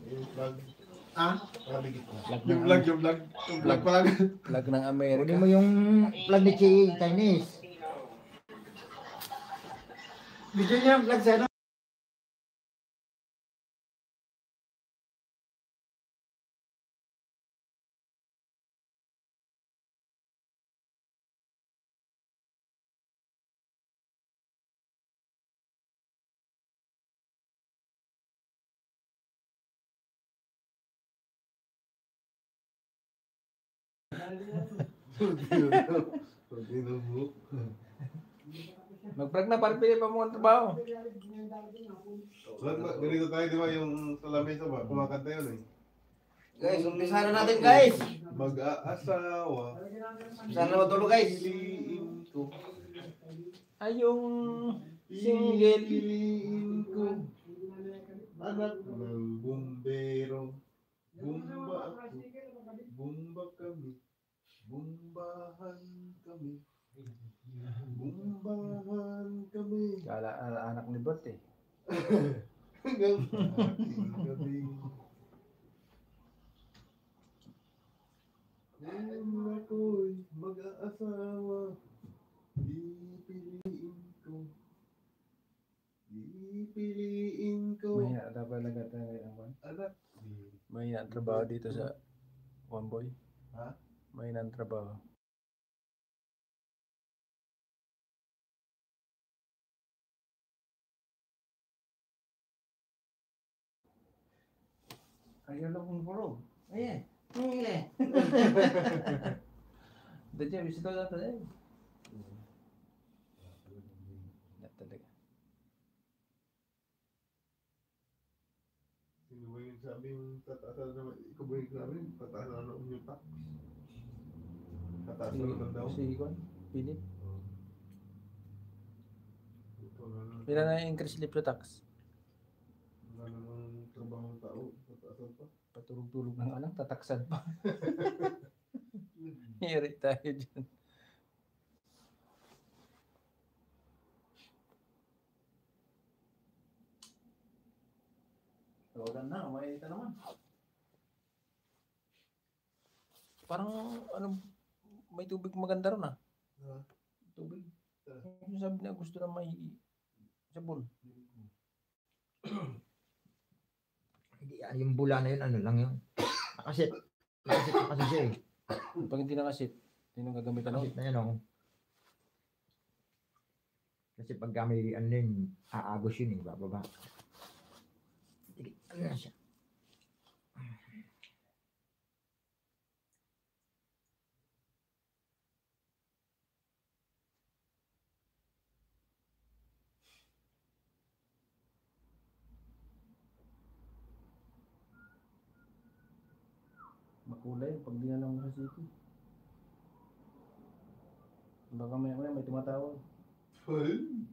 Yung flag. Ah? Nakabigit ko. Yung vlog pa lang. Flag ng Amerika. Kunin mo yung flag ni Chinese. Gusto niya yung flag sa ano? Mag-flag na para pili pa mo ang trabaho. Ganito tayo, di ba, yung sa lamesa ba? Kumakanta yun eh. Guys, umpisa na natin guys. Mag-aasawa. Saan na matulog guys? Piliin ko. Ay, yung single. Piliin ko. Anak ng bumbero. Bumba ako. Bumba kami. Bumbahan kami. Bumbahan kami. Kala anak ni Bert eh. Hanggang ating gabi. Ngayon ako'y mag-aasawa. Pipiliin ko. Pipiliin ko. Mahina dapat nagata ngayon. Anak. Mahina ang trabaho dito sa One Boy. Ha? Mahina ang trabaho. Ayaw lang kong puro. Ayan. Hingile. Dito, bisito na tayo. Not talaga. Sino ba yung sabing tataasan naman? Ikaw ba yung sabi? Tataasan naman yung tax. Tataasan naman daw. Si Kwan, Philip. Ito na lang. Ilan na yung increase slip to tax? Wala namang trabaho ng tao. Tataasan pa. Patulog-tulog ng anak, tataksan pa. Hiri tayo dyan. Tawagan na, mainit na naman. Parang, ano, may tubig maganda ron ah. Ha? Tubig. Yung sabi na gusto na may sabon. Hindi, yung bula na yun, ano lang yun. Nakasit. Nakasit na kasi siya eh. Pag hindi nakasit, yun ang gagamitan Nakasit ako. na yan oh. Kasi pag may ano yun, aagos yun eh, bababa. Sige, ano na siya. Makulay pag dinala mo sa city. Baka may tumatawag. Ay!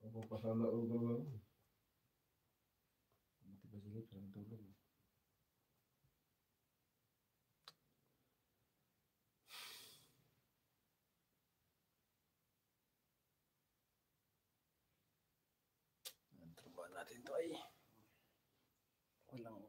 Ako pasala o ba ba? Buti ba sige, parang tulog. Ang trabaho natin to ay walang